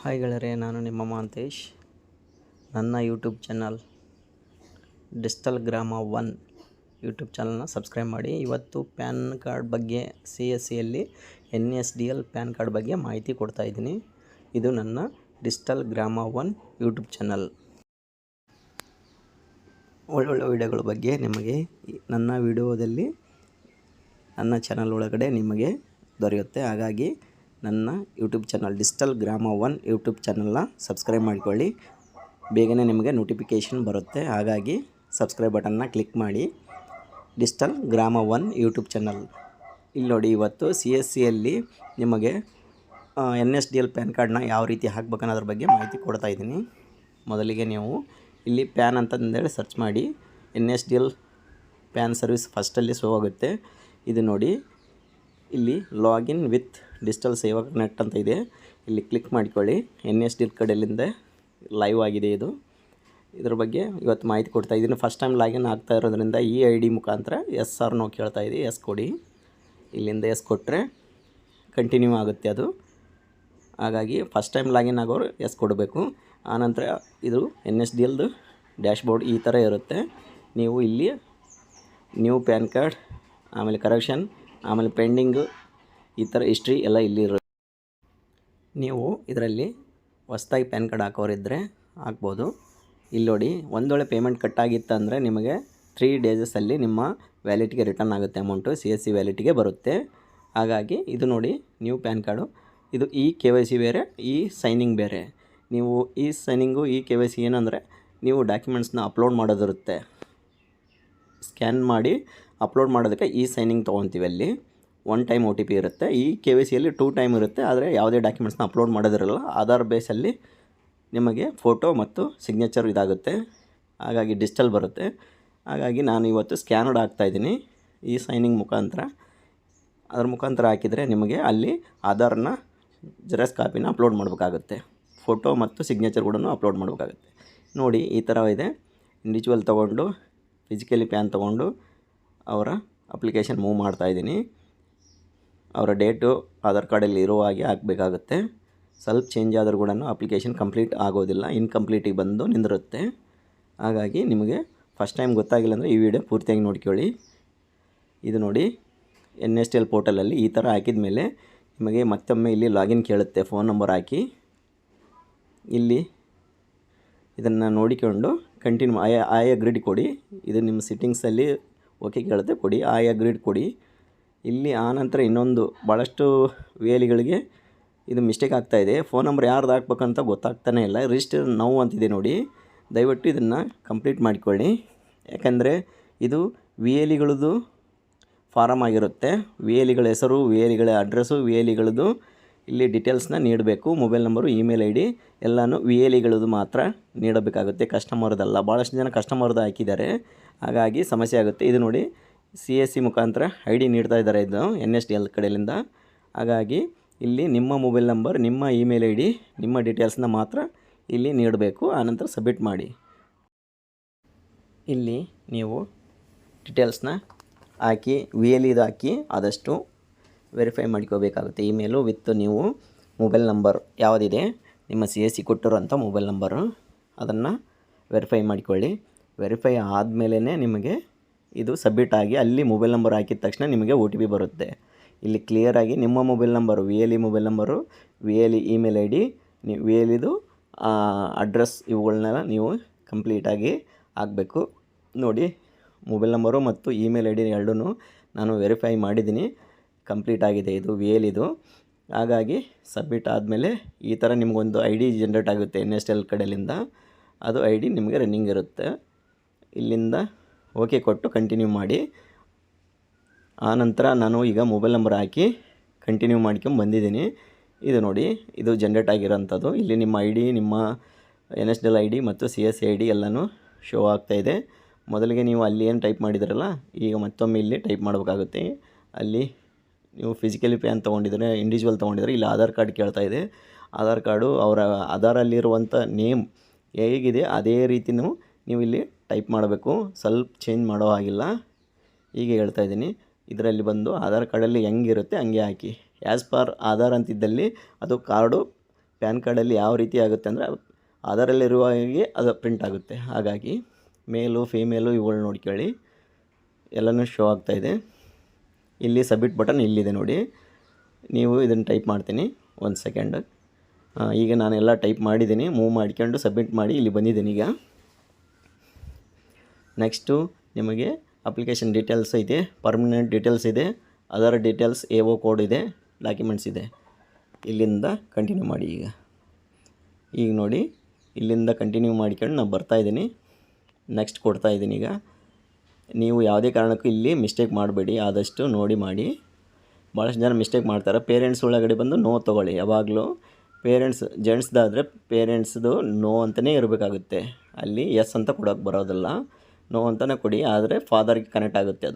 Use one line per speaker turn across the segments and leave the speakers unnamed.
Hi ಗೆಳೆಯರೇ, ನಾನು ನಿಮ್ಮ ಮಹಾಂತೇಶ್. ನನ್ನ ಯೂಟ್ಯೂಬ್ ಚಾನಲ್ ಡಿಜಿಟಲ್ ಗ್ರಾಮ 1 ಯೂಟ್ಯೂಬ್ ಚಾನಲ್ನ ಸಬ್ಸ್ಕ್ರೈಬ್ ಮಾಡಿ. ಇವತ್ತು ಪ್ಯಾನ್ ಕಾರ್ಡ್ ಬಗ್ಗೆ CSCಯಲ್ಲಿ NSDL ಪ್ಯಾನ್ ಕಾರ್ಡ್ ಬಗ್ಗೆ ಮಾಹಿತಿ ಕೊಡ್ತಾ ಇದ್ದೀನಿ. ಇದು ನನ್ನ ಡಿಜಿಟಲ್ ಗ್ರಾಮ 1 ಯೂಟ್ಯೂಬ್ ಚಾನಲ್. ಒಳ್ಳೊಳ್ಳೆ ವಿಡಿಯೋಗಳ ಬಗ್ಗೆ ನಿಮಗೆ ನನ್ನ ವಿಡಿಯೋದಲ್ಲಿ ನನ್ನ ಚಾನಲ್ ಒಳಗಡೆ ನಿಮಗೆ ದೊರೆಯುತ್ತೆ. ಹಾಗಾಗಿ ನನ್ನ ಯೂಟ್ಯೂಬ್ ಚಾನಲ್ ಡಿಜಿಟಲ್ ಗ್ರಾಮ 1 ಯೂಟ್ಯೂಬ್ ಚಾನಲ್ನ ಸಬ್ಸ್ಕ್ರೈಬ್ ಮಾಡಿಕೊಳ್ಳಿ. ಬೇಗನೆ ನಿಮಗೆ ನೋಟಿಫಿಕೇಷನ್ ಬರುತ್ತೆ. ಹಾಗಾಗಿ ಸಬ್ಸ್ಕ್ರೈಬ್ ಬಟನ್ನ ಕ್ಲಿಕ್ ಮಾಡಿ. ಡಿಜಿಟಲ್ ಗ್ರಾಮ 1 ಯೂಟ್ಯೂಬ್ ಚಾನಲ್. ಇಲ್ಲಿ ನೋಡಿ, ಇವತ್ತು CSCಯಲ್ಲಿ ನಿಮಗೆ NSDL ಪ್ಯಾನ್ ಕಾರ್ಡ್ನ ಯಾವ ರೀತಿ ಹಾಕ್ಬೇಕನ್ನೋದ್ರ ಬಗ್ಗೆ ಮಾಹಿತಿ ಕೊಡ್ತಾ ಇದ್ದೀನಿ. ಮೊದಲಿಗೆ ನೀವು ಇಲ್ಲಿ ಪ್ಯಾನ್ ಅಂತಂದೇಳಿ ಸರ್ಚ್ ಮಾಡಿ. NSDL ಪ್ಯಾನ್ ಸರ್ವಿಸ್ ಫಸ್ಟಲ್ಲಿ ಶೋ ಆಗುತ್ತೆ. ಇದು ನೋಡಿ, ಇಲ್ಲಿ ಲಾಗಿನ್ ವಿತ್ ಡಿಜಿಟಲ್ ಸೇವಾ ಕನೆಕ್ಟ್ ಅಂತ ಇದೆ. ಇಲ್ಲಿ ಕ್ಲಿಕ್ ಮಾಡಿಕೊಳ್ಳಿ. NSDL ಕಡೆಯಿಂದ ಲೈವ್ ಆಗಿದೆ ಇದು. ಇದ್ರ ಬಗ್ಗೆ ಇವತ್ತು ಮಾಹಿತಿ ಕೊಡ್ತಾ ಇದ್ದೀನಿ. ಫಸ್ಟ್ ಟೈಮ್ ಲಾಗಿನ್ ಆಗ್ತಾ ಇರೋದ್ರಿಂದ ಈ ID ಮುಖಾಂತರ ಎಸ್ ಆರ್ ನೋ ಕೇಳ್ತಾ ಇದೆ. ಎಸ್ ಕೊಡಿ. ಇಲ್ಲಿಂದ ಎಸ್ ಕೊಟ್ಟರೆ ಕಂಟಿನ್ಯೂ ಆಗುತ್ತೆ ಅದು. ಹಾಗಾಗಿ ಫಸ್ಟ್ ಟೈಮ್ ಲಾಗಿನ್ ಆಗೋರು ಎಸ್ ಕೊಡಬೇಕು. ಆನಂತರ ಇದು NSDLದು ಡ್ಯಾಶ್ಬೋರ್ಡ್ ಈ ಥರ ಇರುತ್ತೆ. ನೀವು ಇಲ್ಲಿ ನ್ಯೂ ಪ್ಯಾನ್ ಕಾರ್ಡ್, ಆಮೇಲೆ ಕರೆಕ್ಷನ್, ಆಮೇಲೆ ಪೆಂಡಿಂಗು, ಈ ಥರ ಹಿಸ್ಟ್ರಿ ಎಲ್ಲ ಇಲ್ಲಿ ಇರುತ್ತೆ. ನೀವು ಇದರಲ್ಲಿ ಹೊಸ್ದಾಗಿ ಪ್ಯಾನ್ ಕಾರ್ಡ್ ಹಾಕೋರಿದ್ದರೆ ಹಾಕ್ಬೋದು. ಇಲ್ಲಿ ನೋಡಿ, ಒಂದು ವೇಳೆ ಪೇಮೆಂಟ್ ಕಟ್ಟಾಗಿತ್ತಂದರೆ ನಿಮಗೆ 3 ಡೇಸಲ್ಲಿ ನಿಮ್ಮ ವ್ಯಾಲೆಟ್ಗೆ ರಿಟರ್ನ್ ಆಗುತ್ತೆ. ಅಮೌಂಟು CSC ವ್ಯಾಲೆಟ್ಗೆ ಬರುತ್ತೆ. ಹಾಗಾಗಿ ಇದು ನೋಡಿ, ನ್ಯೂ ಪ್ಯಾನ್ ಕಾರ್ಡು. ಇದು KYC ಬೇರೆ, ಸೈನಿಂಗ್ ಬೇರೆ. ನೀವು ಸೈನಿಂಗು KYC ಏನಂದರೆ, ನೀವು ಡಾಕ್ಯುಮೆಂಟ್ಸ್ನ ಅಪ್ಲೋಡ್ ಮಾಡೋದಿರುತ್ತೆ. ಸ್ಕ್ಯಾನ್ ಮಾಡಿ ಅಪ್ಲೋಡ್ ಮಾಡೋದಕ್ಕೆ ಸೈನಿಂಗ್ ತೊಗೊತೀವಿ. ಅಲ್ಲಿ 1 ಟೈಮ್ OTP ಇರುತ್ತೆ. KYCಯಲ್ಲಿ 2 ಟೈಮ್ ಇರುತ್ತೆ. ಆದರೆ ಯಾವುದೇ ಡಾಕ್ಯುಮೆಂಟ್ಸ್ನ ಅಪ್ಲೋಡ್ ಮಾಡೋದಿರಲ್ಲ. ಆಧಾರ್ ಬೇಸಲ್ಲಿ ನಿಮಗೆ ಫೋಟೋ ಮತ್ತು ಸಿಗ್ನೇಚರ್ ಇದಾಗುತ್ತೆ. ಹಾಗಾಗಿ ಡಿಜಿಟಲ್ ಬರುತ್ತೆ. ಹಾಗಾಗಿ ನಾನು ಇವತ್ತು ಸ್ಕ್ಯಾನರ್ಡ್ ಹಾಕ್ತಾಯಿದ್ದೀನಿ ಸೈನಿಂಗ್ ಮುಖಾಂತರ. ಅದ್ರ ಮುಖಾಂತರ ಹಾಕಿದರೆ ನಿಮಗೆ ಅಲ್ಲಿ ಆಧಾರ್ನ ಜೆರಾಕ್ಸ್ ಕಾಪಿನ ಅಪ್ಲೋಡ್ ಮಾಡಬೇಕಾಗುತ್ತೆ. ಫೋಟೋ ಮತ್ತು ಸಿಗ್ನೇಚರ್ ಕೂಡ ಅಪ್ಲೋಡ್ ಮಾಡಬೇಕಾಗುತ್ತೆ. ನೋಡಿ, ಈ ಥರ ಇದೆ. ಇಂಡಿವಿಜುವಲ್ ತೊಗೊಂಡು ಫಿಸಿಕಲಿ ಪ್ಯಾನ್ ತೊಗೊಂಡು ಅವರ ಅಪ್ಲಿಕೇಶನ್ ಮೂವ್ ಮಾಡ್ತಾಯಿದ್ದೀನಿ. ಅವರ ಡೇಟು ಆಧಾರ್ ಕಾರ್ಡಲ್ಲಿ ಇರೋ ಹಾಗೆ ಹಾಕಬೇಕಾಗುತ್ತೆ. ಸ್ವಲ್ಪ ಚೇಂಜ್ ಆದರೂ ಕೂಡ ಅಪ್ಲಿಕೇಶನ್ ಕಂಪ್ಲೀಟ್ ಆಗೋದಿಲ್ಲ, ಇನ್ಕಂಪ್ಲೀಟಿಗೆ ಬಂದು ನಿಂದಿರುತ್ತೆ. ಹಾಗಾಗಿ ನಿಮಗೆ ಫಸ್ಟ್ ಟೈಮ್ ಗೊತ್ತಾಗಿಲ್ಲ ಅಂದರೆ ಈ ವಿಡಿಯೋ ಪೂರ್ತಿಯಾಗಿ ನೋಡ್ಕೊಳ್ಳಿ. ಇದು ನೋಡಿ, NSDL ಪೋರ್ಟಲಲ್ಲಿ ಈ ಥರ ಹಾಕಿದ ಮೇಲೆ ನಿಮಗೆ ಮತ್ತೊಮ್ಮೆ ಇಲ್ಲಿ ಲಾಗಿನ್ ಕೇಳುತ್ತೆ. ಫೋನ್ ನಂಬರ್ ಹಾಕಿ ಇಲ್ಲಿ ಇದನ್ನು ನೋಡಿಕೊಂಡು ಕಂಟಿನ್ಯೂ ಐ ಅಗ್ರೀಡ್ ಕೊಡಿ. ಇದು ನಿಮ್ಮ ಸೆಟ್ಟಿಂಗ್ಸಲ್ಲಿ ಓಕೆ ಕೇಳುತ್ತೆ, ಕೊಡಿ. ಐ ಅಗ್ರೀಡ್ ಕೊಡಿ. ಇಲ್ಲಿ ಆನಂತರ ಇನ್ನೊಂದು ಭಾಳಷ್ಟು ವೇಲಿಗಳಿಗೆ ಇದು ಮಿಸ್ಟೇಕ್ ಆಗ್ತಾಯಿದೆ. ಫೋನ್ ನಂಬರ್ ಯಾರ್ದು ಹಾಕ್ಬೇಕಂತ ಗೊತ್ತಾಗ್ತಾನೇ ಇಲ್ಲ. ರಿಜಿಸ್ಟರ್ ನೌ ಅಂತಿದೆ ನೋಡಿ. ದಯವಿಟ್ಟು ಇದನ್ನು ಕಂಪ್ಲೀಟ್ ಮಾಡಿಕೊಳ್ಳಿ. ಯಾಕಂದರೆ ಇದು VLEಗಳದ್ದು ಫಾರಮ್ ಆಗಿರುತ್ತೆ. VLEಗಳ ಹೆಸರು, VLEಗಳ ಅಡ್ರೆಸ್ಸು, VLEಗಳದ್ದು ಇಲ್ಲಿ ಡೀಟೇಲ್ಸ್ನ ನೀಡಬೇಕು. ಮೊಬೈಲ್ ನಂಬರು, ಇಮೇಲ್ ID ಎಲ್ಲನೂ VLEಗಳದ್ದು ಮಾತ್ರ ನೀಡಬೇಕಾಗುತ್ತೆ, ಕಸ್ಟಮರ್ದಲ್ಲ. ಭಾಳಷ್ಟು ಜನ ಕಸ್ಟಮರ್ದು ಹಾಕಿದ್ದಾರೆ. ಹಾಗಾಗಿ ಸಮಸ್ಯೆ ಆಗುತ್ತೆ. ಇದು ನೋಡಿ, CSC ಮುಖಾಂತರ ID ನೀಡ್ತಾ ಇದ್ದಾರೆ ಇದು NSDL ಕಡೆಯಿಂದ. ಹಾಗಾಗಿ ಇಲ್ಲಿ ನಿಮ್ಮ ಮೊಬೈಲ್ ನಂಬರ್, ನಿಮ್ಮ ಇಮೇಲ್ ID, ನಿಮ್ಮ ಡೀಟೇಲ್ಸ್ನ ಮಾತ್ರ ಇಲ್ಲಿ ನೀಡಬೇಕು. ಆನಂತರ ಸಬ್ಮಿಟ್ ಮಾಡಿ. ಇಲ್ಲಿ ನೀವು ಡೀಟೇಲ್ಸ್ನ ಹಾಕಿ VLEದು ಹಾಕಿ ಆದಷ್ಟು ವೆರಿಫೈ ಮಾಡ್ಕೋಬೇಕಾಗುತ್ತೆ. ಇಮೇಲು ವಿತ್ ನೀವು ಮೊಬೈಲ್ ನಂಬರ್ ಯಾವುದಿದೆ ನಿಮ್ಮ CSC ಕೊಟ್ಟಿರೋಂಥ ಮೊಬೈಲ್ ನಂಬರು, ಅದನ್ನು ವೆರಿಫೈ ಮಾಡಿಕೊಳ್ಳಿ. ವೆರಿಫೈ ಆದಮೇಲೆ ನಿಮಗೆ ಇದು ಸಬ್ಮಿಟ್ ಆಗಿ ಅಲ್ಲಿ ಮೊಬೈಲ್ ನಂಬರ್ ಹಾಕಿದ ತಕ್ಷಣ ನಿಮಗೆ OTP ಬರುತ್ತೆ. ಇಲ್ಲಿ ಕ್ಲಿಯರಾಗಿ ನಿಮ್ಮ mobile number, VLE mobile number, VLE email ID, VLEದು ಅಡ್ರೆಸ್, ಇವುಗಳನ್ನೆಲ್ಲ ನೀವು ಕಂಪ್ಲೀಟಾಗಿ ಹಾಕಬೇಕು. ನೋಡಿ, ಮೊಬೈಲ್ ನಂಬರು ಮತ್ತು ಇಮೇಲ್ ID ಎರಡೂ ನಾನು ವೆರಿಫೈ ಮಾಡಿದ್ದೀನಿ. ಕಂಪ್ಲೀಟ್ ಆಗಿದೆ ಇದು VLEದು. ಹಾಗಾಗಿ ಸಬ್ಮಿಟ್ ಆದಮೇಲೆ ಈ ಥರ ನಿಮಗೊಂದು ID ಜನ್ರೇಟ್ ಆಗುತ್ತೆ NSDL ಕಡೆಯಿಂದ. ಅದು ID ನಿಮಗೆ ರನ್ನಿಂಗ್ ಇರುತ್ತೆ. ಇಲ್ಲಿಂದ ಓಕೆ ಕೊಟ್ಟು ಕಂಟಿನ್ಯೂ ಮಾಡಿ. ಆನಂತರ ನಾನು ಈಗ ಮೊಬೈಲ್ ನಂಬರ್ ಹಾಕಿ ಕಂಟಿನ್ಯೂ ಬಂದಿದ್ದೀನಿ. ಇದು ನೋಡಿ, ಇದು ಜನ್ರೇಟ್ ಆಗಿರೋಂಥದ್ದು. ಇಲ್ಲಿ ನಿಮ್ಮ ID, ನಿಮ್ಮ NSDL ID ಮತ್ತು CSC ID ಎಲ್ಲನೂ ಶೋ ಆಗ್ತಾಯಿದೆ. ಮೊದಲಿಗೆ ನೀವು ಅಲ್ಲಿ ಏನು ಟೈಪ್ ಮಾಡಿದ್ರಲ್ಲ, ಈಗ ಮತ್ತೊಮ್ಮೆ ಇಲ್ಲಿ ಟೈಪ್ ಮಾಡಬೇಕಾಗುತ್ತೆ. ಅಲ್ಲಿ ನೀವು ಫಿಸಿಕಲಿ ಪ್ಯಾನ್ ತೊಗೊಂಡಿದ್ರೆ, ಇಂಡಿವಿಜುವಲ್ ತೊಗೊಂಡಿದ್ರೆ ಇಲ್ಲಿ ಆಧಾರ್ ಕಾರ್ಡ್ ಕೇಳ್ತಾ ಇದೆ. ಆಧಾರ್ ಕಾರ್ಡು ಅವರ ಆಧಾರಲ್ಲಿರುವಂಥ ನೇಮ್ ಹೇಗಿದೆ ಅದೇ ರೀತಿಯೂ ನೀವು ಇಲ್ಲಿ ಟೈಪ್ ಮಾಡಬೇಕು. ಸ್ವಲ್ಪ ಚೇಂಜ್ ಮಾಡೋ ಹಾಗಿಲ್ಲ. ಹೀಗೆ ಹೇಳ್ತಾ ಇದ್ದೀನಿ. ಇದರಲ್ಲಿ ಬಂದು ಆಧಾರ್ ಕಾರ್ಡಲ್ಲಿ ಹೆಂಗಿರುತ್ತೆ ಹಂಗೆ ಹಾಕಿ. ಆ್ಯಸ್ ಪರ್ ಆಧಾರ್ ಅಂತಿದ್ದಲ್ಲಿ ಅದು ಕಾರ್ಡು ಪ್ಯಾನ್ ಕಾರ್ಡಲ್ಲಿ ಯಾವ ರೀತಿ ಆಗುತ್ತೆ ಅಂದರೆ ಆಧಾರಲ್ಲಿರುವ ಹಾಗೆ ಅದು ಪ್ರಿಂಟ್ ಆಗುತ್ತೆ. ಹಾಗಾಗಿ ಮೇಲು ಫೀಮೇಲು ಇವುಗಳು ನೋಡ್ಕೊಳ್ಳಿ, ಎಲ್ಲನೂ ಶೋ ಆಗ್ತಾಯಿದೆ. ಇಲ್ಲಿ ಸಬ್ಮಿಟ್ ಬಟನ್ ಇಲ್ಲಿದೆ ನೋಡಿ. ನೀವು ಇದನ್ನು ಟೈಪ್ ಮಾಡ್ತೀನಿ, ಒಂದು ಸೆಕೆಂಡ್. ಈಗ ನಾನೆಲ್ಲ ಟೈಪ್ ಮಾಡಿದ್ದೀನಿ, ಮೂವ್ ಮಾಡ್ಕೊಂಡು ಸಬ್ಮಿಟ್ ಮಾಡಿ ಇಲ್ಲಿ ಬಂದಿದ್ದೀನಿ. ಈಗ ನೆಕ್ಸ್ಟು ನಿಮಗೆ ಅಪ್ಲಿಕೇಶನ್ ಡೀಟೇಲ್ಸ್ ಇದೆ, ಪರ್ಮನೆಂಟ್ ಡೀಟೇಲ್ಸ್ ಇದೆ, ಅದರ್ ಡೀಟೇಲ್ಸ್, AO ಕೋಡ್ ಇದೆ, ಡಾಕ್ಯುಮೆಂಟ್ಸ್ ಇದೆ. ಇಲ್ಲಿಂದ ಕಂಟಿನ್ಯೂ ಮಾಡಿ. ಈಗ ನೋಡಿ, ಇಲ್ಲಿಂದ ಕಂಟಿನ್ಯೂ ಮಾಡ್ಕೊಂಡು ನಾನು ಬರ್ತಾಯಿದ್ದೀನಿ, ನೆಕ್ಸ್ಟ್ ಕೊಡ್ತಾಯಿದ್ದೀನಿ. ಈಗ ನೀವು ಯಾವುದೇ ಕಾರಣಕ್ಕೂ ಇಲ್ಲಿ ಮಿಸ್ಟೇಕ್ ಮಾಡಬೇಡಿ, ಆದಷ್ಟು ನೋಡಿ ಮಾಡಿ. ಭಾಳಷ್ಟು ಜನ ಮಿಸ್ಟೇಕ್ ಮಾಡ್ತಾರೆ. ಪೇರೆಂಟ್ಸ್ ಒಳಗಡೆ ಬಂದು ನೋ ತೊಗೊಳ್ಳಿ. ಯಾವಾಗಲೂ ಪೇರೆಂಟ್ಸ್ ಜೆಂಟ್ಸ್ದಾದರೆ ಪೇರೆಂಟ್ಸ್ದು ನೋ ಅಂತಲೇ ಇರಬೇಕಾಗುತ್ತೆ, ಅಲ್ಲಿ ಎಸ್ ಅಂತ ಕೊಡೋಕ್ಕೆ ಬರೋದಿಲ್ಲ, ನೋ ಅಂತಲೇ ಕೊಡಿ. ಆದರೆ ಫಾದರ್ಗೆ ಕನೆಕ್ಟ್ ಆಗುತ್ತೆ.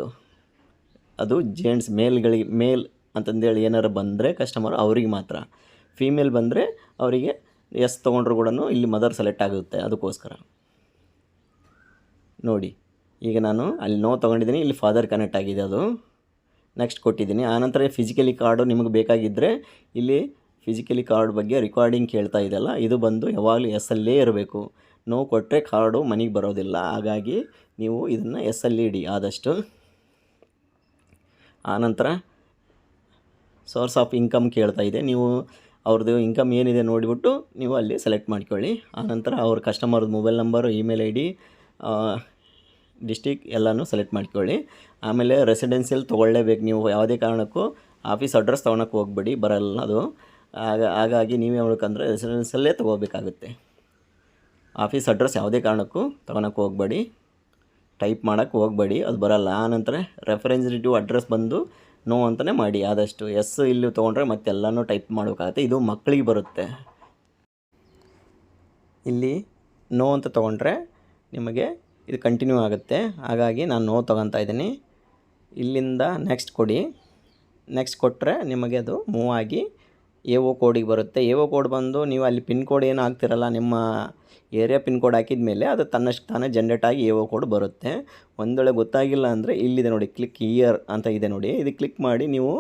ಅದು ಜೆಂಟ್ಸ್ ಮೇಲ್ ಅಂತಂದೇಳಿ ಏನಾರು ಬಂದರೆ ಕಸ್ಟಮರ್ ಅವ್ರಿಗೆ ಮಾತ್ರ. ಫೀಮೇಲ್ ಬಂದರೆ ಅವರಿಗೆ ಎಸ್ ತೊಗೊಂಡ್ರು ಕೂಡ ಇಲ್ಲಿ ಮದರ್ ಸೆಲೆಕ್ಟ್ ಆಗುತ್ತೆ. ಅದಕ್ಕೋಸ್ಕರ ನೋಡಿ, ಈಗ ನಾನು ಅಲ್ಲಿ ನೋ ತೊಗೊಂಡಿದ್ದೀನಿ, ಇಲ್ಲಿ ಫಾದರ್ ಕನೆಕ್ಟ್ ಆಗಿದೆ, ಅದು ನೆಕ್ಸ್ಟ್ ಕೊಟ್ಟಿದ್ದೀನಿ. ಆನಂತರ ಫಿಸಿಕಲಿ ಕಾರ್ಡು ನಿಮಗೆ ಬೇಕಾಗಿದ್ದರೆ ಇಲ್ಲಿ ಫಿಸಿಕಲಿ ಕಾರ್ಡ್ ಬಗ್ಗೆ ರಿಕಾರ್ಡಿಂಗ್ ಕೇಳ್ತಾ ಇದೆಯಲ್ಲ, ಇದು ಬಂದು ಯಾವಾಗಲೂ ಎಸ್ಸಲ್ಲೇ ಇರಬೇಕು. ನೋ ಕೊಟ್ಟರೆ ಕಾರ್ಡು ಮನೆಗೆ ಬರೋದಿಲ್ಲ. ಹಾಗಾಗಿ ನೀವು ಇದನ್ನು ಎಸ್ಸಲ್ಲಿ ಇಡಿ ಆದಷ್ಟು. ಆನಂತರ ಸೋರ್ಸ್ ಆಫ್ ಇನ್ಕಮ್ ಕೇಳ್ತಾ ಇದೆ, ನೀವು ಅವ್ರದ್ದು ಇನ್ಕಮ್ ಏನಿದೆ ನೋಡಿಬಿಟ್ಟು ನೀವು ಅಲ್ಲಿ ಸೆಲೆಕ್ಟ್ ಮಾಡ್ಕೊಳ್ಳಿ. ಆನಂತರ ಅವ್ರ ಕಸ್ಟಮರ್ದು mobile number, email ID, district ಎಲ್ಲನೂ ಸೆಲೆಕ್ಟ್ ಮಾಡ್ಕೊಳ್ಳಿ. ಆಮೇಲೆ ರೆಸಿಡೆನ್ಸಿಯಲ್ ತೊಗೊಳ್ಳೇಬೇಕು ನೀವು, ಯಾವುದೇ ಕಾರಣಕ್ಕೂ ಆಫೀಸ್ ಅಡ್ರೆಸ್ ತೊಗೊಳಕ್ಕೆ ಹೋಗಬೇಡಿ, ಬರಲ್ಲ ಅದು. ಹಾಗಾಗಿ ನೀವು ಹೇಳ್ಬೇಕಂದ್ರೆ ರೆಸಿಡೆನ್ಸಲ್ಲೇ ತೊಗೋಬೇಕಾಗುತ್ತೆ. ಆಫೀಸ್ ಅಡ್ರೆಸ್ ಯಾವುದೇ ಕಾರಣಕ್ಕೂ ತೊಗೊಳಕ್ಕೆ ಹೋಗಬೇಡಿ, ಟೈಪ್ ಮಾಡೋಕ್ಕೆ ಹೋಗಬೇಡಿ, ಅದು ಬರಲ್ಲ. ಆನಂತರ ರೆಫರೆನ್ಸಿಟಿವ್ ಅಡ್ರೆಸ್ ಬಂದು ನೋ ಅಂತಲೇ ಮಾಡಿ ಆದಷ್ಟು. ಎಸ್ ಇಲ್ಲಿ ತೊಗೊಂಡ್ರೆ ಮತ್ತೆಲ್ಲನೂ ಟೈಪ್ ಮಾಡೋಕ್ಕಾಗುತ್ತೆ, ಇದು ಮಕ್ಕಳಿಗೆ ಬರುತ್ತೆ. ಇಲ್ಲಿ ನೋ ಅಂತ ತೊಗೊಂಡ್ರೆ ನಿಮಗೆ ಇದು ಕಂಟಿನ್ಯೂ ಆಗುತ್ತೆ. ಹಾಗಾಗಿ ನಾನು ನೋ ತೊಗೊತಾ ಇದ್ದೀನಿ. ಇಲ್ಲಿಂದ ನೆಕ್ಸ್ಟ್ ಕೊಡಿ. ನೆಕ್ಸ್ಟ್ ಕೊಟ್ಟರೆ ನಿಮಗೆ ಅದು ಮೂವ್ ಆಗಿ AO ಕೋಡಿಗೆ ಬರುತ್ತೆ. AO ಕೋಡ್ ಬಂದು ನೀವು ಅಲ್ಲಿ ಪಿನ್ ಕೋಡ್ ಏನು ಹಾಕ್ತಿರಲ್ಲ, ನಿಮ್ಮ ಏರಿಯಾ ಪಿನ್ ಕೋಡ್ ಹಾಕಿದ ಮೇಲೆ ಅದು ತನ್ನಷ್ಟು ತಾನೇ ಜನ್ರೇಟ್ ಆಗಿ AO ಕೋಡ್ ಬರುತ್ತೆ. ಒಂದು ವೇಳೆ ಗೊತ್ತಾಗಿಲ್ಲ ಅಂದರೆ ಇಲ್ಲಿದೆ ನೋಡಿ, ಕ್ಲಿಕ್ ಹಿಯರ್ ಅಂತ ಇದೆ ನೋಡಿ, ಇದು ಕ್ಲಿಕ್ ಮಾಡಿ ನೀವು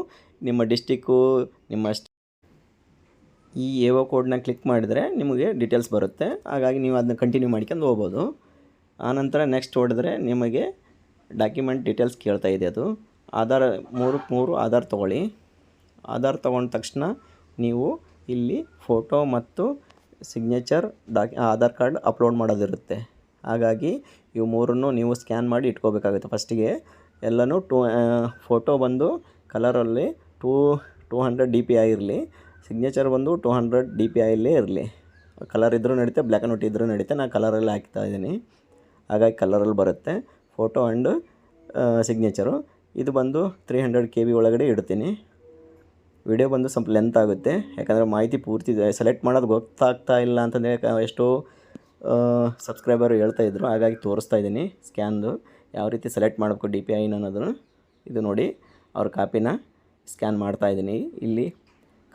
ನಿಮ್ಮ ಡಿಸ್ಟಿಕ್ಕು, ನಿಮ್ಮ ಈ AO ಕೋಡ್ನ ಕ್ಲಿಕ್ ಮಾಡಿದರೆ ನಿಮಗೆ ಡೀಟೇಲ್ಸ್ ಬರುತ್ತೆ. ಹಾಗಾಗಿ ನೀವು ಅದನ್ನ ಕಂಟಿನ್ಯೂ ಮಾಡ್ಕೊಂಡು ಹೋಗ್ಬೋದು. ಆನಂತರ ನೆಕ್ಸ್ಟ್ ಹೊಡೆದ್ರೆ ನಿಮಗೆ ಡಾಕ್ಯುಮೆಂಟ್ ಡೀಟೇಲ್ಸ್ ಕೇಳ್ತಾ ಇದೆ. ಅದು ಆಧಾರ್ 3 ಆಧಾರ್ ತೊಗೊಳ್ಳಿ. ಆಧಾರ್ ತೊಗೊಂಡ ತಕ್ಷಣ ನೀವು ಇಲ್ಲಿ ಫೋಟೋ ಮತ್ತು ಸಿಗ್ನೇಚರ್ ಆಧಾರ್ ಕಾರ್ಡ್ ಅಪ್ಲೋಡ್ ಮಾಡೋದಿರುತ್ತೆ. ಹಾಗಾಗಿ ಇವು 3 ನೀವು ಸ್ಕ್ಯಾನ್ ಮಾಡಿ ಇಟ್ಕೋಬೇಕಾಗುತ್ತೆ. ಫಸ್ಟಿಗೆ ಎಲ್ಲನೂ ಫೋಟೋ ಬಂದು ಕಲರಲ್ಲಿ 200 DPI ಇರಲಿ, ಸಿಗ್ನೇಚರ್ ಬಂದು 200 DPIಯಲ್ಲೇ ಇರಲಿ. ಕಲರ್ ಇದ್ದರೂ ನಡೀತೆ, ಬ್ಲ್ಯಾಕ್ ಆ್ಯಂಡ್ ವೈಟ್ ಇದ್ದರೂ ನಡೀತೆ. ನಾನು ಕಲರಲ್ಲಿ ಹಾಕ್ತಾ ಇದ್ದೀನಿ, ಹಾಗಾಗಿ ಕಲರಲ್ಲಿ ಬರುತ್ತೆ. ಫೋಟೋ ಆ್ಯಂಡ್ ಸಿಗ್ನೇಚರು ಇದು ಬಂದು 300 KB ಒಳಗಡೆ ಇಡ್ತೀನಿ. ವಿಡಿಯೋ ಬಂದು ಸ್ವಲ್ಪ ಲೆಂತ್ ಆಗುತ್ತೆ, ಯಾಕಂದರೆ ಮಾಹಿತಿ ಪೂರ್ತಿ ಸೆಲೆಕ್ಟ್ ಮಾಡೋದು ಗೊತ್ತಾಗ್ತಾ ಇಲ್ಲ ಅಂತಂದರೆ ಎಷ್ಟೋ ಸಬ್ಸ್ಕ್ರೈಬರು ಹೇಳ್ತಾಯಿದ್ರು. ಹಾಗಾಗಿ ತೋರಿಸ್ತಾ ಇದ್ದೀನಿ ಸ್ಕ್ಯಾನ್ದು ಯಾವ ರೀತಿ ಸೆಲೆಕ್ಟ್ ಮಾಡಬೇಕು DPI ಅನ್ನೋದನ್ನು. ಇದು ನೋಡಿ, ಅವ್ರ ಕಾಪಿನ ಸ್ಕ್ಯಾನ್ ಮಾಡ್ತಾಯಿದ್ದೀನಿ. ಇಲ್ಲಿ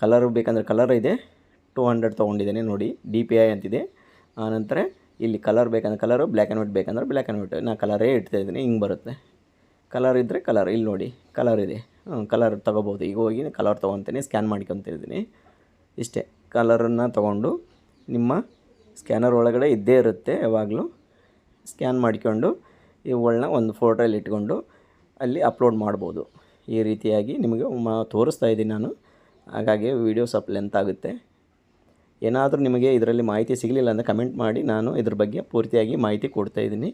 ಕಲರ್ ಬೇಕಂದರೆ ಕಲರ್ ಇದೆ, 200 ತೊಗೊಂಡಿದ್ದೀನಿ ನೋಡಿ, DPI ಅಂತಿದೆ. ಆನಂತರ ಇಲ್ಲಿ ಕಲರ್ ಬೇಕಂದ್ರೆ ಕಲರು, ಬ್ಲ್ಯಾಕ್ ಆ್ಯಂಡ್ ವೈಟ್ ಬೇಕಂದ್ರೆ ಬ್ಲ್ಯಾಕ್ ಆ್ಯಂಡ್ ವೈಟ್. ನಾನು ಕಲರೇ ಇಡ್ತಾಯಿದ್ದೀನಿ, ಹಿಂಗೆ ಬರುತ್ತೆ. ಕಲರ್ ಇದ್ದರೆ ಕಲರ್, ಇಲ್ಲಿ ನೋಡಿ ಕಲರ್ ಇದೆ, ಕಲರ್ ತೊಗೋಬೋದು. ಈಗ ಹೋಗಿ ಕಲರ್ ತೊಗೊತೀನಿ, ಸ್ಕ್ಯಾನ್ ಮಾಡ್ಕೊತಿದ್ದೀನಿ. ಇಷ್ಟೇ, ಕಲರನ್ನು ತೊಗೊಂಡು ನಿಮ್ಮ ಸ್ಕ್ಯಾನರ್ ಒಳಗಡೆ ಇದ್ದೇ ಇರುತ್ತೆ ಯಾವಾಗಲೂ. ಸ್ಕ್ಯಾನ್ ಮಾಡಿಕೊಂಡು ಇವುಗಳನ್ನ ಒಂದು ಫೋಟೋಲ್ಲಿ ಇಟ್ಕೊಂಡು ಅಲ್ಲಿ ಅಪ್ಲೋಡ್ ಮಾಡ್ಬೋದು. ಈ ರೀತಿಯಾಗಿ ನಿಮಗೆ ತೋರಿಸ್ತಾ ಇದ್ದೀನಿ ನಾನು. ಹಾಗಾಗಿ ವಿಡಿಯೋ ಸ್ವಲ್ಪ ಲೆಂತ್ ಆಗುತ್ತೆ. ಏನಾದರೂ ನಿಮಗೆ ಇದರಲ್ಲಿ ಮಾಹಿತಿ ಸಿಗಲಿಲ್ಲ ಅಂದರೆ ಕಮೆಂಟ್ ಮಾಡಿ, ನಾನು ಇದ್ರ ಬಗ್ಗೆ ಪೂರ್ತಿಯಾಗಿ ಮಾಹಿತಿ ಕೊಡ್ತಾಯಿದ್ದೀನಿ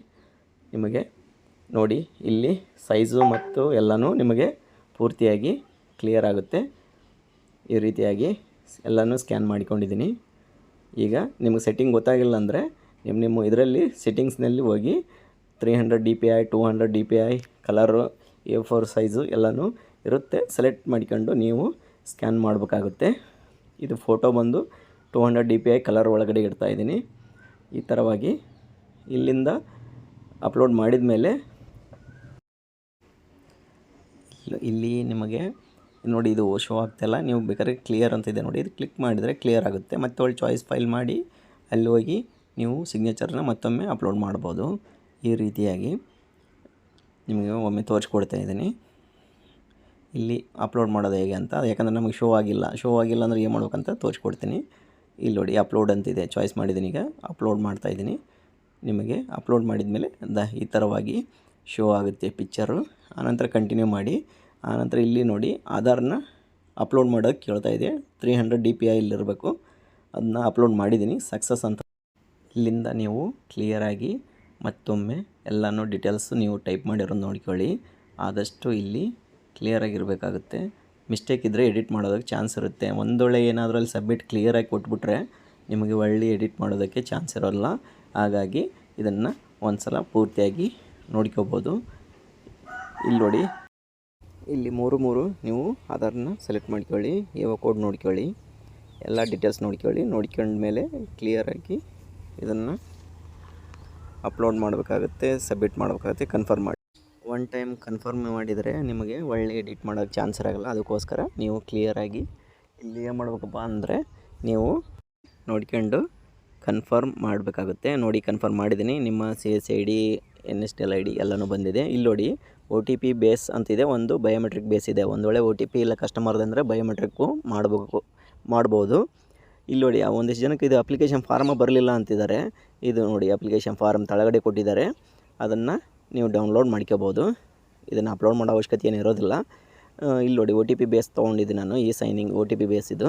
ನಿಮಗೆ. ನೋಡಿ, ಇಲ್ಲಿ ಸೈಜು ಮತ್ತು ಎಲ್ಲನೂ ನಿಮಗೆ ಪೂರ್ತಿಯಾಗಿ ಕ್ಲಿಯರ್ ಆಗುತ್ತೆ. ಈ ರೀತಿಯಾಗಿ ಎಲ್ಲನೂ ಸ್ಕ್ಯಾನ್ ಮಾಡಿಕೊಂಡಿದ್ದೀನಿ. ಈಗ ನಿಮಗೆ ಸೆಟ್ಟಿಂಗ್ ಗೊತ್ತಾಗಿಲ್ಲ ಅಂದರೆ ನಿಮ್ಮ ಇದರಲ್ಲಿ ಸೆಟ್ಟಿಂಗ್ಸ್ನಲ್ಲಿ ಹೋಗಿ 300 DPI, 200 DPI, colour, A4 size ಎಲ್ಲನೂ ಇರುತ್ತೆ. ಸೆಲೆಕ್ಟ್ ಮಾಡಿಕೊಂಡು ನೀವು ಸ್ಕ್ಯಾನ್ ಮಾಡಬೇಕಾಗುತ್ತೆ. ಇದು ಫೋಟೋ ಬಂದು 200 DPI ಕಲರ್ ಒಳಗಡೆ ಇಡ್ತಾಯಿದ್ದೀನಿ. ಈ ಥರವಾಗಿ ಇಲ್ಲಿಂದ ಅಪ್ಲೋಡ್ ಮಾಡಿದ ಮೇಲೆ ಇಲ್ಲಿ ನಿಮಗೆ ನೋಡಿ, ಇದು ಶೋ ಆಗ್ತಾಯಿಲ್ಲ. ನೀವು ಬೇಕಾದ್ರೆ ಕ್ಲಿಯರ್ ಅಂತ ಇದೆ ನೋಡಿ, ಇದು ಕ್ಲಿಕ್ ಮಾಡಿದರೆ ಕ್ಲಿಯರ್ ಆಗುತ್ತೆ. ಮತ್ತೆ ಒಳ್ಳೆ ಚಾಯ್ಸ್ ಫೈಲ್ ಮಾಡಿ ಅಲ್ಲಿ ಹೋಗಿ ನೀವು ಸಿಗ್ನೇಚರ್ನ ಮತ್ತೊಮ್ಮೆ ಅಪ್ಲೋಡ್ ಮಾಡ್ಬೋದು. ಈ ರೀತಿಯಾಗಿ ನಿಮಗೆ ಒಮ್ಮೆ ತೋರಿಸ್ಕೊಡ್ತಾ ಇದ್ದೀನಿ ಇಲ್ಲಿ ಅಪ್ಲೋಡ್ ಮಾಡೋದು ಹೇಗೆ ಅಂತ. ಯಾಕಂದರೆ ನಮಗೆ ಶೋ ಆಗಿಲ್ಲ ಅಂದರೆ ಏನು ಮಾಡ್ಬೇಕಂತ ತೋರಿಸ್ಕೊಡ್ತೀನಿ. ಇಲ್ಲಿ ನೋಡಿ ಅಪ್ಲೋಡ್ ಅಂತಿದೆ, ಚಾಯ್ಸ್ ಮಾಡಿದ್ದೀನಿ. ಈಗ ಅಪ್ಲೋಡ್ ಮಾಡ್ತಾಯಿದ್ದೀನಿ. ನಿಮಗೆ ಅಪ್ಲೋಡ್ ಮಾಡಿದ ಮೇಲೆ ಈ ಥರವಾಗಿ ಶೋ ಆಗುತ್ತೆ ಪಿಕ್ಚರು. ಆನಂತರ ಕಂಟಿನ್ಯೂ ಮಾಡಿ. ಆನಂತರ ಇಲ್ಲಿ ನೋಡಿ ಆಧಾರ್ನ ಅಪ್ಲೋಡ್ ಮಾಡೋಕ್ಕೆ ಕೇಳ್ತಾ ಇದೆ. 300 DPI ಇಲ್ಲಿರಬೇಕು. ಅದನ್ನ ಅಪ್ಲೋಡ್ ಮಾಡಿದ್ದೀನಿ, ಸಕ್ಸಸ್ ಅಂತ. ಇಲ್ಲಿಂದ ನೀವು ಕ್ಲಿಯರಾಗಿ ಮತ್ತೊಮ್ಮೆ ಎಲ್ಲನೂ ಡೀಟೇಲ್ಸು ನೀವು ಟೈಪ್ ಮಾಡಿರೋದು ನೋಡ್ಕೊಳ್ಳಿ. ಆದಷ್ಟು ಇಲ್ಲಿ ಕ್ಲಿಯರಾಗಿರಬೇಕಾಗುತ್ತೆ. ಮಿಸ್ಟೇಕ್ ಇದ್ದರೆ ಎಡಿಟ್ ಮಾಡೋದಕ್ಕೆ ಚಾನ್ಸ್ ಇರುತ್ತೆ. ಒಂದು ವೇಳೆ ಏನಾದರೂ ಅಲ್ಲಿ ಸಬ್ಮಿಟ್ ಕ್ಲಿಯರಾಗಿ ಕೊಟ್ಬಿಟ್ರೆ ನಿಮಗೆ ಒಳ್ಳೆ ಎಡಿಟ್ ಮಾಡೋದಕ್ಕೆ ಚಾನ್ಸ್ ಇರೋಲ್ಲ. ಹಾಗಾಗಿ ಇದನ್ನು ಒಂದು ಸಲ ಪೂರ್ತಿಯಾಗಿ ನೋಡ್ಕೋಬೋದು. ಇಲ್ಲಿ ನೋಡಿ, ಇಲ್ಲಿ ಮೂರು ನೀವು ಆಧಾರ್ನ ಸೆಲೆಕ್ಟ್ ಮಾಡ್ಕೊಳ್ಳಿ, EVO ಕೋಡ್ ನೋಡ್ಕೊಳ್ಳಿ, ಎಲ್ಲ ಡೀಟೇಲ್ಸ್ ನೋಡ್ಕೊಂಡ್ಮೇಲೆ ಕ್ಲಿಯರಾಗಿ ಇದನ್ನು ಅಪ್ಲೋಡ್ ಮಾಡಬೇಕಾಗುತ್ತೆ, ಸಬ್ಮಿಟ್ ಮಾಡಬೇಕಾಗುತ್ತೆ. ಕನ್ಫರ್ಮ್ ಮಾಡಿ. ಒನ್ ಟೈಮ್ ಕನ್ಫರ್ಮ್ ಮಾಡಿದರೆ ನಿಮಗೆ ಒಳ್ಳೆ ಎಡಿಟ್ ಮಾಡೋಕ್ಕೆ ಚಾನ್ಸ್ ಇರೋಲ್ಲ. ಅದಕ್ಕೋಸ್ಕರ ನೀವು ಕ್ಲಿಯರಾಗಿ ಇಲ್ಲಿ ಏನು ಮಾಡಬೇಕಪ್ಪ ಅಂದರೆ ನೀವು ನೋಡ್ಕೊಂಡು ಕನ್ಫರ್ಮ್ ಮಾಡಬೇಕಾಗುತ್ತೆ. ನೋಡಿ ಕನ್ಫರ್ಮ್ ಮಾಡಿದ್ದೀನಿ. ನಿಮ್ಮ CSID NSTL ID ಎಲ್ಲನೂ ಬಂದಿದೆ. ಇಲ್ಲಿ ನೋಡಿ OTP ಬೇಸ್ ಅಂತಿದೆ, ಒಂದು ಬಯೋಮೆಟ್ರಿಕ್ ಬೇಸ್ ಇದೆ. ಒಂದು ವೇಳೆ OTP ಇಲ್ಲ ಕಸ್ಟಮರ್ದಂದರೆ ಬಯೋಮೆಟ್ರಿಕ್ಕು ಮಾಡ್ಬೋದು. ಇಲ್ಲಿ ನೋಡಿ ಒಂದಿಷ್ಟು ಜನಕ್ಕೆ ಇದು ಅಪ್ಲಿಕೇಶನ್ ಫಾರ್ಮ ಬರಲಿಲ್ಲ ಅಂತಿದ್ದಾರೆ. ಇದು ನೋಡಿ ಅಪ್ಲಿಕೇಶನ್ ಫಾರ್ಮ್ ತಳಗಡೆ ಕೊಟ್ಟಿದ್ದಾರೆ, ಅದನ್ನು ನೀವು ಡೌನ್ಲೋಡ್ ಮಾಡ್ಕೋಬೋದು. ಇದನ್ನು ಅಪ್ಲೋಡ್ ಮಾಡೋ ಅವಶ್ಯಕತೆ ಏನು ಇರೋದಿಲ್ಲ. ಇಲ್ಲಿ ನೋಡಿ OTP ಬೇಸ್ ತೊಗೊಂಡಿದ್ದೀನಿ ನಾನು, ಈ ಸೈನಿಂಗ್ OTP ಬೇಸ್ ಇದು.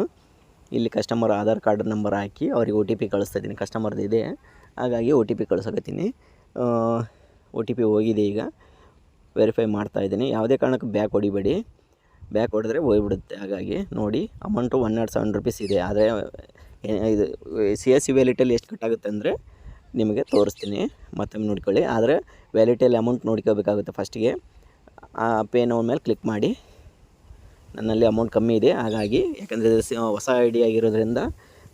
ಇಲ್ಲಿ ಕಸ್ಟಮರ್ ಆಧಾರ್ ಕಾರ್ಡ್ ನಂಬರ್ ಹಾಕಿ ಅವ್ರಿಗೆ OTP ಕಳಿಸ್ತಾ ಇದ್ದೀನಿ. ಕಸ್ಟಮರ್ದು ಇದೆ, ಹಾಗಾಗಿ OTP ಕಳ್ಸಕತ್ತೀನಿ. OTP ಹೋಗಿದೆ. ಈಗ ವೆರಿಫೈ ಮಾಡ್ತಾಯಿದ್ದೀನಿ. ಯಾವುದೇ ಕಾರಣಕ್ಕೂ ಬ್ಯಾಕ್ ಹೊಡಿಬೇಡಿ, ಬ್ಯಾಕ್ ಹೊಡೆದ್ರೆ ಹೋಗ್ಬಿಡುತ್ತೆ. ಹಾಗಾಗಿ ನೋಡಿ ಅಮೌಂಟು 107 ರೂಪೀಸ್ ಇದೆ. ಆದರೆ ಇದು CSC ವ್ಯಾಲೆಟಲ್ಲಿ ಎಷ್ಟು ಕಟ್ಟಾಗುತ್ತೆ ಅಂದರೆ ನಿಮಗೆ ತೋರಿಸ್ತೀನಿ, ಮತ್ತೊಮ್ಮೆ ನೋಡ್ಕೊಳ್ಳಿ. ಆದರೆ ವ್ಯಾಲೆಟಲ್ಲಿ ಅಮೌಂಟ್ ನೋಡ್ಕೋಬೇಕಾಗುತ್ತೆ. ಫಸ್ಟಿಗೆ ಪೇ ನೌ ಮೇಲೆ ಕ್ಲಿಕ್ ಮಾಡಿ. ನನ್ನಲ್ಲಿ ಅಮೌಂಟ್ ಕಮ್ಮಿ ಇದೆ, ಹಾಗಾಗಿ ಯಾಕಂದರೆ ಹೊಸ ID ಆಗಿರೋದ್ರಿಂದ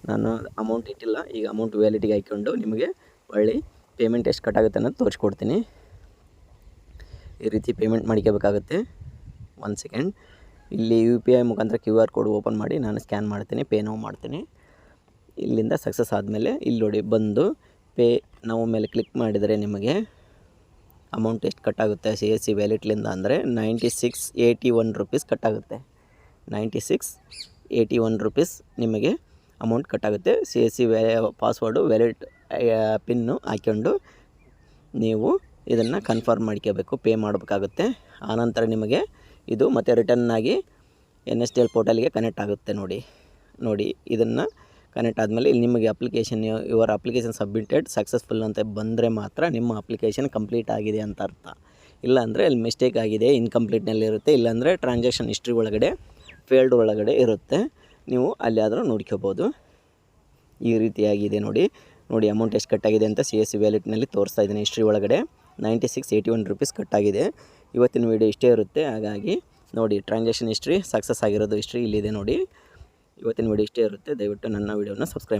ನಾನು ಅಮೌಂಟ್ ಇಟ್ಟಿಲ್ಲ. ಈಗ ಅಮೌಂಟ್ ವ್ಯಾಲೆಟಿಗೆ ಹಾಕ್ಕೊಂಡು ನಿಮಗೆ ಒಳ್ಳೆ ಪೇಮೆಂಟ್ ಎಷ್ಟು ಕಟ್ಟಾಗುತ್ತೆ ಅನ್ನೋದು ತೋರಿಸ್ಕೊಡ್ತೀನಿ. ಈ ರೀತಿ ಪೇಮೆಂಟ್ ಮಾಡ್ಕೋಬೇಕಾಗುತ್ತೆ. 1 ಸೆಕೆಂಡ್. ಇಲ್ಲಿ UPI ಮುಖಾಂತರ QR ಕೋಡ್ ಓಪನ್ ಮಾಡಿ ನಾನು ಸ್ಕ್ಯಾನ್ ಮಾಡ್ತೀನಿ, ಪೇ ನೌ ಮಾಡ್ತೀನಿ. ಇಲ್ಲಿಂದ ಸಕ್ಸಸ್ ಆದಮೇಲೆ ಇಲ್ಲಿ ನೋಡಿ ಬಂದು ಪೇ ನೌ ಮೇಲೆ ಕ್ಲಿಕ್ ಮಾಡಿದರೆ ನಿಮಗೆ ಅಮೌಂಟ್ ಎಷ್ಟು ಕಟ್ಟಾಗುತ್ತೆ CSC ವ್ಯಾಲೆಟ್ಲಿಂದ ಅಂದರೆ 9681 ರೂಪೀಸ್ ಕಟ್ಟಾಗುತ್ತೆ. 9681 ರೂಪೀಸ್ ನಿಮಗೆ ಅಮೌಂಟ್ ಕಟ್ಟಾಗುತ್ತೆ. CSC ಪಾಸ್ವರ್ಡು ವ್ಯಾಲೆಟ್ ಪಿನ್ನು ಹಾಕ್ಕೊಂಡು ನೀವು ಇದನ್ನು ಕನ್ಫರ್ಮ್ ಮಾಡ್ಕೋಬೇಕು, ಪೇ ಮಾಡಬೇಕಾಗುತ್ತೆ. ಆನಂತರ ನಿಮಗೆ ಇದು ಮತ್ತೆ ರಿಟರ್ನ್ ಆಗಿ NSTL ಪೋರ್ಟಲ್ಗೆ ಕನೆಕ್ಟ್ ಆಗುತ್ತೆ. ನೋಡಿ ಇದನ್ನು ಕನೆಕ್ಟ್ ಆದಮೇಲೆ ಇಲ್ಲಿ ನಿಮಗೆ ಯುವರ್ ಅಪ್ಲಿಕೇಶನ್ ಸಬ್ಮಿಟೆಡ್ ಸಕ್ಸಸ್ಫುಲ್ ಅಂತ ಬಂದರೆ ಮಾತ್ರ ನಿಮ್ಮ ಅಪ್ಲಿಕೇಶನ್ ಕಂಪ್ಲೀಟ್ ಆಗಿದೆ ಅಂತ ಅರ್ಥ. ಇಲ್ಲಾಂದರೆ ಅಲ್ಲಿ ಮಿಸ್ಟೇಕ್ ಆಗಿದೆ, ಇನ್ಕಂಪ್ಲೀಟ್ನಲ್ಲಿರುತ್ತೆ. ಇಲ್ಲಾಂದರೆ ಟ್ರಾನ್ಸಾಕ್ಷನ್ ಹಿಸ್ಟ್ರಿ ಒಳಗಡೆ ಫೇಲ್ಡ್ ಒಳಗಡೆ ಇರುತ್ತೆ. ನೀವು ಅಲ್ಲಿಯಾದರೂ ನೋಡ್ಕೋಬೋದು. ಈ ರೀತಿಯಾಗಿದೆ ನೋಡಿ ಅಮೌಂಟ್ ಎಷ್ಟು ಕಟ್ಟಾಗಿದೆ ಅಂತ CSC ವ್ಯಾಲೆಟ್ನಲ್ಲಿ ತೋರಿಸ್ತಾ ಇದ್ದೀನಿ. ಹಿಸ್ಟ್ರಿ ಒಳಗಡೆ 9681 ರೂಪೀಸ್ ಕಟ್ಟಾಗಿದೆ. ಇವತ್ತಿನ ವೀಡಿಯೋ ಇಷ್ಟೇ ಇರುತ್ತೆ. ಹಾಗಾಗಿ ನೋಡಿ ಟ್ರಾನ್ಸಾಕ್ಷನ್ ಹಿಸ್ಟ್ರಿ ಸಕ್ಸಸ್ ಆಗಿರೋದು ಹಿಸ್ಟ್ರಿ ಇಲ್ಲಿದೆ ನೋಡಿ. ಇವತ್ತಿನ ವೀಡಿಯೋ ಇಷ್ಟೇ ಇರುತ್ತೆ. ದಯವಿಟ್ಟು ನನ್ನ ವೀಡಿಯೋನ ಸಬ್ಸ್ಕ್ರೈಬ್ ಮಾಡಿ.